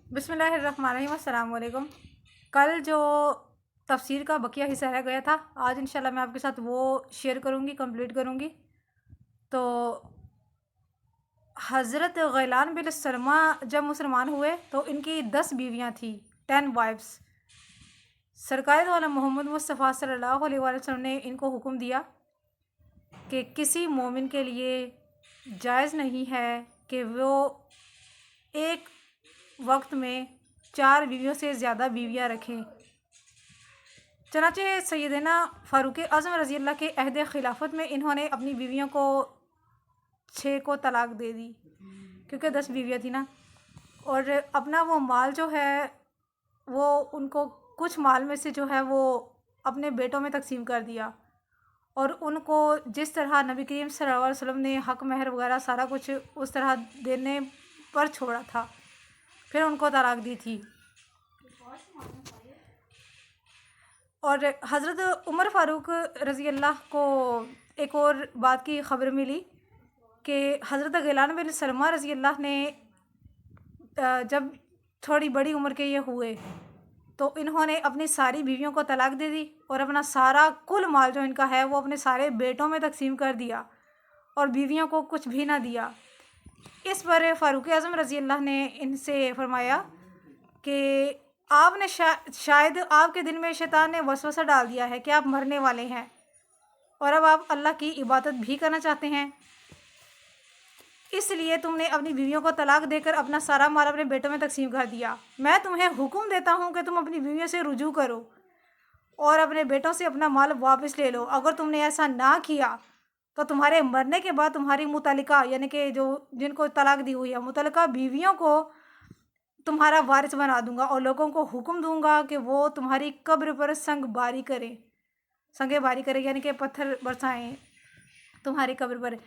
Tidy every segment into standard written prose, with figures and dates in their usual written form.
बिस्मिल्लाहिर्रहमानिर्रहीम। अस्सलाम वालेकुम। कल जो तफसीर का बकिया हिस्सा रह गया था, आज इंशाल्लाह मैं आपके साथ वो शेयर करूँगी, कंप्लीट करूँगी। तो हज़रत गैलान बिन सलमा जब मुसलमान हुए तो इनकी 10 बीवियाँ थी, 10 वाइफ्स। सरकार दो आलम मोहम्मद मुस्तफ़ा सल्लल्लाहु अलैहि वसल्लम ने इनको हुक्म दिया कि किसी मोमिन के लिए जायज़ नहीं है कि वो एक वक्त में 4 बीवियों से ज़्यादा बीवियाँ रखें। चनाचे सैयदना फ़ारूक आज़म रज़ी अल्लाह के अहद खिलाफत में इन्होंने अपनी बीवियों को 6 को तलाक दे दी, क्योंकि 10 बीवियाँ थी ना। और अपना वो माल जो है वो उनको कुछ माल में से जो है वो अपने बेटों में तकसीम कर दिया, और उनको जिस तरह नबी करीम सल्लल्लाहु अलैहि वसल्लम ने हक महर वगैरह सारा कुछ उस तरह देने पर छोड़ा था, फिर उनको तलाक दी थी। और हज़रत उमर फ़ारूक रज़ी अल्लाह को एक और बात की ख़बर मिली कि हज़रत गैलान बिन सलमा रज़ी अल्लाह ने जब थोड़ी बड़ी उम्र के ये हुए तो इन्होंने अपनी सारी बीवियों को तलाक दे दी और अपना सारा कुल माल जो इनका है वो अपने सारे बेटों में तकसीम कर दिया और बीवियों को कुछ भी ना दिया। इस पर फ़ारूक आज़म रज़ी अल्लाह ने इनसे फरमाया कि आपने शायद आपके दिल में शैतान ने वसवसा डाल दिया है कि आप मरने वाले हैं और अब आप अल्लाह की इबादत भी करना चाहते हैं, इसलिए तुमने अपनी बीवियों को तलाक देकर अपना सारा माल अपने बेटों में तकसीम कर दिया। मैं तुम्हें हुक्म देता हूँ कि तुम अपनी बीवियों से रुजू करो और अपने बेटों से अपना माल वापस ले लो। अगर तुमने ऐसा ना किया तो तुम्हारे मरने के बाद तुम्हारी मुतल्लिका यानी कि जो जिनको तलाक दी हुई है मुतल्लिका बीवियों को तुम्हारा वारिस बना दूंगा और लोगों को हुक्म दूंगा कि वो तुम्हारी कब्र पर संग बारी करें, संगे बारी करें यानी कि पत्थर बरसाएं तुम्हारी कब्र पर।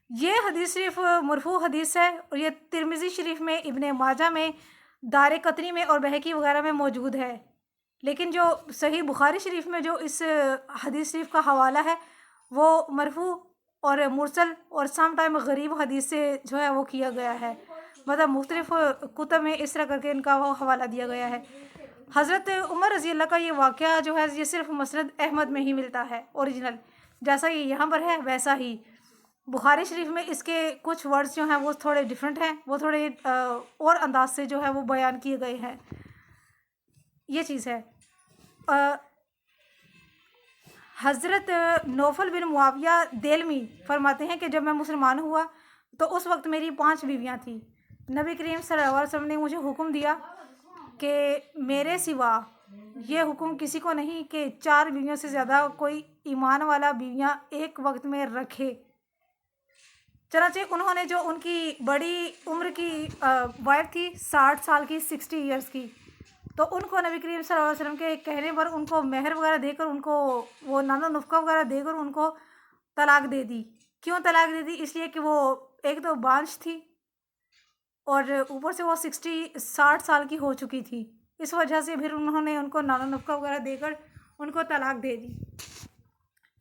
ये हदीस शरीफ मरफू हदीस है और ये तिरमिज़ी शरीफ में, इब्ने माजा में, दारे कतनी में और बहकी वगैरह में मौजूद है। लेकिन जो सही बुखारी शरीफ में जो इस हदीस शरीफ का हवाला है वो मरफू और मुरसल और सम टाइम गरीब हदीस से जो है वो किया गया है, मतलब मुख्तलिफ कुतब में इस तरह करके इनका वो हवाला दिया गया है। हज़रत उमर रज़ी अल्लाह का ये वाक़या जो है ये सिर्फ मसनद अहमद में ही मिलता है ओरिजिनल, जैसा ये यहाँ पर है वैसा ही बुखारी शरीफ में इसके कुछ वर्ड्स जो हैं वो थोड़े डिफरेंट हैं, वो थोड़े और अंदाज से जो है वो बयान किए गए हैं। ये चीज़ है। हज़रत नौफल बिन मुआविया देलमी फरमाते हैं कि जब मैं मुसलमान हुआ तो उस वक्त मेरी 5 बीवियाँ थीं। नबी करीम सल्लल्लाहु अलैहि वसल्लम ने मुझे हुक्म दिया कि मेरे सिवा ये हुक्म किसी को नहीं कि 4 बीवियों से ज़्यादा कोई ईमान वाला बीवियाँ एक वक्त में रखे। चनाचे उन्होंने जो उनकी बड़ी उम्र की वाइफ थी 60 साल की, 60 इयर्स की, तो उनको नबी करीम सल्लल्लाहु अलैहि वसल्लम के कहने पर उनको मेहर वगैरह देकर उनको वो नाना नुफ़्का वगैरह देकर उनको तलाक दे दी। क्यों तलाक दे दी? इसलिए कि वो एक तो बांझ थी और ऊपर से वो 60 साल की हो चुकी थी, इस वजह से फिर उन्होंने उनको नाना नुफ़्का वगैरह देकर उनको तलाक दे दी।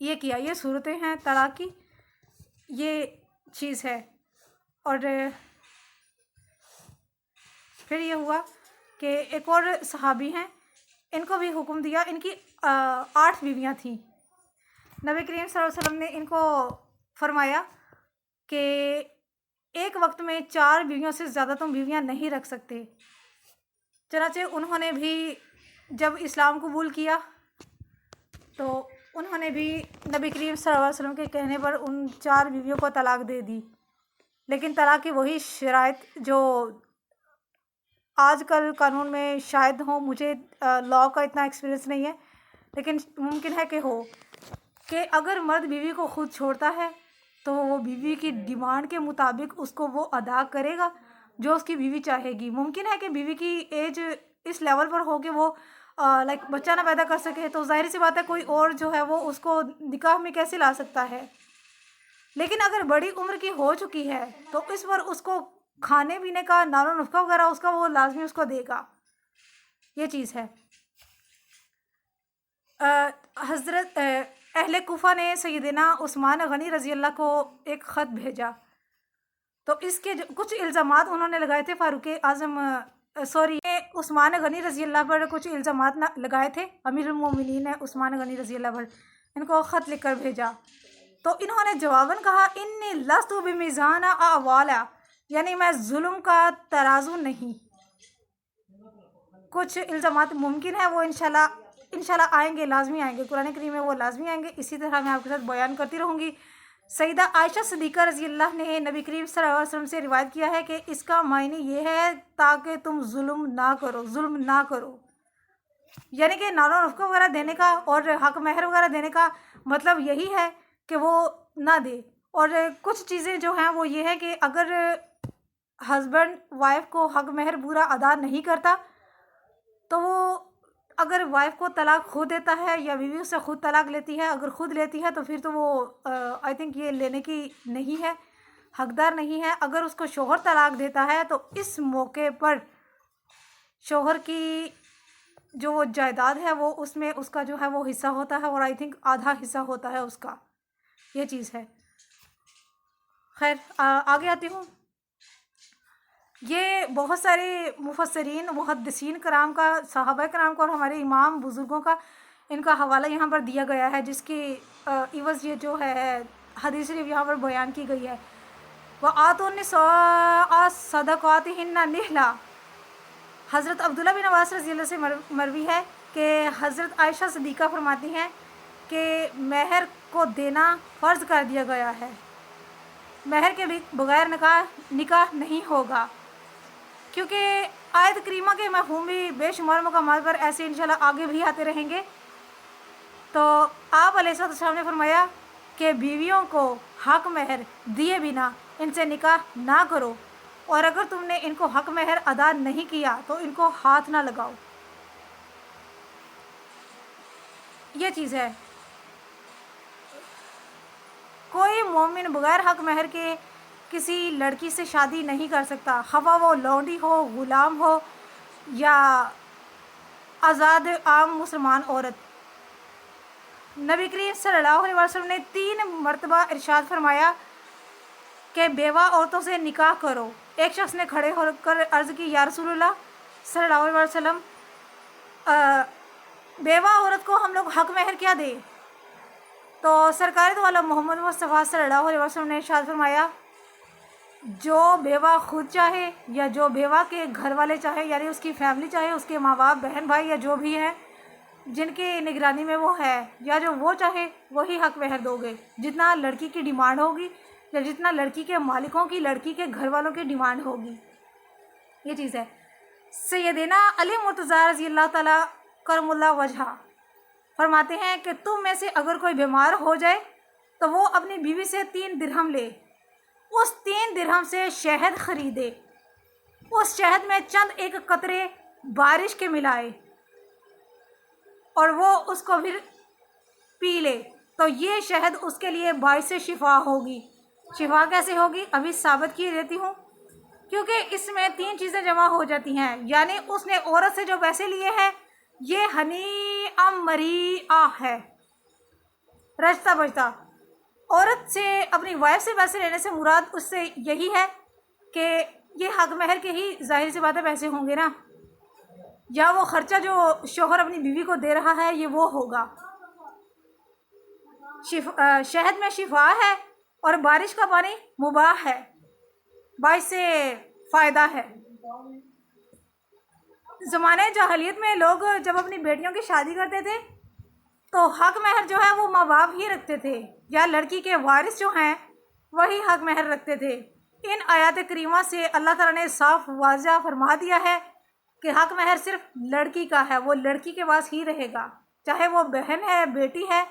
ये किया, ये सूरतें हैं तलाक की, ये चीज़ है। और फिर ये हुआ कि एक और सहाबी हैं, इनको भी हुक्म दिया, इनकी 8 बीवियाँ थीं। नबी करीम सल्लल्लाहु अलैहि वसल्लम ने इनको फरमाया कि एक वक्त में 4 बीवियों से ज़्यादा तुम बीवियाँ नहीं रख सकते। चनाचे उन्होंने भी जब इस्लाम कबूल किया तो उन्होंने भी नबी करीम सल्लल्लाहु अलैहि वसल्लम के कहने पर उन 4 बीवियों को तलाक दे दी। लेकिन तलाक की वही शराइत जो आजकल कानून में शायद हो, मुझे लॉ का इतना एक्सपीरियंस नहीं है, लेकिन मुमकिन है कि हो कि अगर मर्द बीवी को खुद छोड़ता है तो वो बीवी की डिमांड के मुताबिक उसको वो अदा करेगा जो उसकी बीवी चाहेगी। मुमकिन है कि बीवी की एज इस लेवल पर हो कि वो लाइक बच्चा ना पैदा कर सके, तो जाहिर सी बात है कोई और जो है वो उसको निकाह में कैसे ला सकता है। लेकिन अगर बड़ी उम्र की हो चुकी है तो इस पर उसको खाने पीने का नानो नुस्खा वगैरह उसका वो लाजमी उसको देगा। ये चीज़ है। हज़रत अहले कुफा ने सैयदना उस्मान गनी रज़ी अल्लाह को एक ख़त भेजा, तो इसके जो कुछ इल्ज़ामात उन्होंने लगाए थे फ़ारूक आज़म सॉरी, उस्मान गनी रज़ी अल्लाह पर कुछ इल्ज़ामात लगाए थे। अमीरुल मोमिनीन ने उस्मान गनी रज़ी अल्लाह पर इनको ख़त लिख कर भेजा, तो इन्होंने जवाबन कहा, इन्नी लस्तु बिमिज़ाना अवाला, यानी मैं जुल्म का तराजू नहीं। कुछ इल्ज़ामात मुमकिन है, वो इंशाल्लाह आएंगे, लाजमी आएंगे, कुरान करीम में वो लाजमी आएंगे। इसी तरह मैं आपके साथ बयान करती रहूँगी। सईदा आयशा सिद्दीक़ा रज़ी अल्लाह ने नबी करीम सल्लल्लाहु अलैहि वसल्लम से रिवायत किया है कि इसका मायने ये है ताकि तुम जुल्म ना करो, यानी कि नालो नफ़क़ा वगैरह देने का और हक महर वगैरह देने का मतलब यही है कि वो ना दे। और कुछ चीज़ें जो हैं वो ये है कि अगर हस्बैंड वाइफ को हक महर पूरा अदा नहीं करता, तो वो अगर वाइफ को तलाक खुद देता है या बीवी उससे खुद तलाक लेती है, अगर खुद लेती है तो फिर तो वो आई थिंक ये लेने की नहीं है, हकदार नहीं है। अगर उसको शोहर तलाक देता है तो इस मौके पर शोहर की जो वो जायदाद है वो उसमें उसका जो है वो हिस्सा होता है, और आई थिंक आधा हिस्सा होता है उसका, ये चीज़ है। खैर आगे आती हूँ। ये बहुत सारे मुफस्सिरीन मुहद्दिसीन कराम का, सहाबा कराम का और हमारे इमाम बुज़ुर्गों का इनका हवाला यहाँ पर दिया गया है, जिसकी इवज़ ये जो है हदीस शरीफ यहाँ पर बयान की गई है। व आतुन्निसा सदक़ातिहिन्ना निहला। हज़रत अब्दुल्ला बिन अब्बास रज़ी अल्लाह से मरवी है कि हज़रत आयशा सिद्दीक़ा फरमाती हैं कि महर को देना फ़र्ज़ कर दिया गया है, महर के बगैर निकाह नहीं होगा, क्योंकि आयत करीमा के मफ़हूम भी बेशुमार मकामात पर ऐसे इंशाल्लाह आगे भी आते रहेंगे। तो आप अलैहिस्सलाम ने फरमाया कि बीवियों को हक महर दिए बिना इनसे निकाह ना करो, और अगर तुमने इनको हक महर अदा नहीं किया तो इनको हाथ ना लगाओ। ये चीज़ है, कोई मोमिन बगैर हक महर के किसी लड़की से शादी नहीं कर सकता, खवा वो लौंडी हो, ग़ुलाम हो या आज़ाद आम मुसलमान औरत। नबी करीम सल्लल्लाहु अलैहि वसल्लम ने 3 मरतबा इरशाद फरमाया कि बेवा औरतों से निकाह करो। एक शख्स ने खड़े होकर अर्ज़ की, या रसूलल्लाह सल्लल्लाहु अलैहि वसल्लम, बेवा औरत को हम लोग हक महर क्या दें? तो सरकार तो वाला मोहम्मद मुस्तफ़ा सल्लल्लाहु अलैहि वसल्लम ने इरशाद फरमाया, जो बेवा खुद चाहे या जो बेवा के घर वाले चाहे, यानी उसकी फैमिली चाहे, उसके माँ बाप, बहन भाई या जो भी हैं जिनकी निगरानी में वो है, या जो वो चाहे वही हक महर दोगे, जितना लड़की की डिमांड होगी या जितना लड़की के मालिकों की, लड़की के घर वालों की डिमांड होगी। ये चीज़ है। सैयदना अली मुर्तज़ा रज़ी अल्लाह ताला करमुल्लाह वजहा फरमाते हैं कि तुम में से अगर कोई बीमार हो जाए तो वो अपनी बीवी से 3 दिरहम ले, उस 3 दिरहम से शहद ख़रीदे, उस शहद में चंद एक कतरे बारिश के मिलाए और वो उसको फिर पी ले, तो ये शहद उसके लिए बाइस शिफा होगी। शिफा कैसे होगी अभी साबित की देती हूँ, क्योंकि इसमें 3 चीज़ें जमा हो जाती हैं। यानी उसने औरत से जो पैसे लिए हैं ये हनी अम मरी आ है, रचता बचता। औरत से, अपनी वाइफ से पैसे लेने से मुराद उससे यही है कि ये हक महर के ही जाहिर सी बात है पैसे होंगे ना, या वो खर्चा जो शोहर अपनी बीवी को दे रहा है ये वो होगा। शहद में शिफा है और बारिश का पानी मुबाह है, बाइस से फ़ायदा है। ज़माने जाहलियत में लोग जब अपनी बेटियों की शादी करते थे तो हक महर जो है वो माँ बाप ही रखते थे, या लड़की के वारिस जो हैं वही हक महर रखते थे। इन आयत करीमा से अल्लाह ताला ने साफ वाज़ा फरमा दिया है कि हक महर सिर्फ लड़की का है, वो लड़की के पास ही रहेगा, चाहे वो बहन है, बेटी है,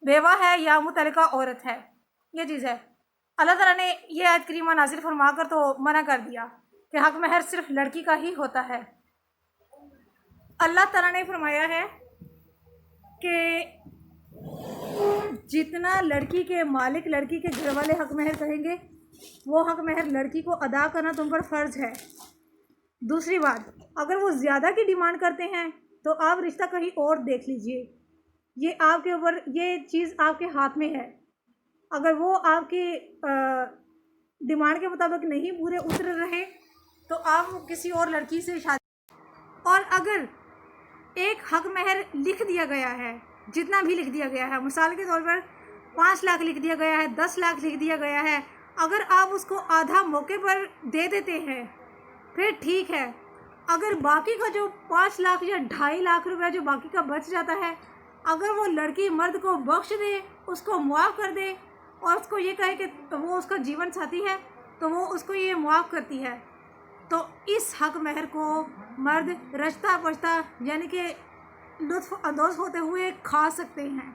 बेवा है या मुतल्लिका औरत है। ये चीज़ है। अल्लाह ताला ने ये आयत करीमा नाज़िल फरमा कर तो मना कर दिया कि हक महर सिर्फ लड़की का ही होता है। अल्लाह ताला ने फरमाया है कि जितना लड़की के मालिक, लड़की के घर वाले हक महर कहेंगे वो हक महर लड़की को अदा करना तुम पर फ़र्ज़ है। दूसरी बात, अगर वो ज़्यादा की डिमांड करते हैं तो आप रिश्ता कहीं और देख लीजिए, ये आपके ऊपर, ये चीज़ आपके हाथ में है। अगर वो आपकी डिमांड के मुताबिक नहीं पूरे उतर रहे تو آپ کسی اور لڑکی سے شادی، اور اگر ایک حق مہر لکھ دیا گیا ہے، جتنا بھی لکھ دیا گیا ہے، مثال کے طور پر 5 لاکھ لکھ دیا گیا ہے، 10 لاکھ لکھ دیا گیا ہے، اگر آپ اس کو آدھا موقع پر دے دیتے ہیں پھر ٹھیک ہے. اگر باقی کا جو 5 لاکھ یا 2.5 لاکھ روپے جو باقی کا بچ جاتا ہے، اگر وہ لڑکی مرد کو بخش دے، اس کو معاف کر دے اور اس کو یہ کہے کہ وہ اس کا جیون ساتھی ہے، تو وہ اس کو یہ معاف کرتی ہے، تو اس حق مہر کو مرد رچتا پچتا یعنی کہ لطف اندوز ہوتے ہوئے کھا سکتے ہیں.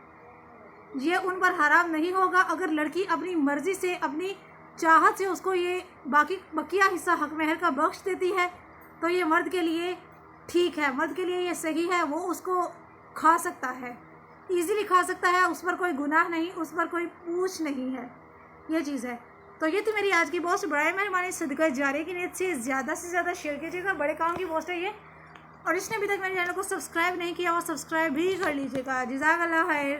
یہ ان پر حرام نہیں ہوگا. اگر لڑکی اپنی مرضی سے، اپنی چاہت سے اس کو یہ بقیہ حصہ حق مہر کا بخش دیتی ہے تو یہ مرد کے لیے ٹھیک ہے، مرد کے لیے یہ صحیح ہے، وہ اس کو کھا سکتا ہے، ایزیلی کھا سکتا ہے، اس پر کوئی گناہ نہیں، اس پر کوئی پوچھ نہیں ہے. یہ چیز ہے. تو یہ تو میری آج کی پوسٹ. برائے مہربانی صدقہ جاریہ کی نیت سے زیادہ شیئر کیجیے گا. بڑے کام کی پوسٹ ہے یہ، اور جس نے ابھی تک میرے چینل کو سبسکرائب نہیں کیا وہ سبسکرائب بھی کر لیجیے گا. جزاک اللہ خیر.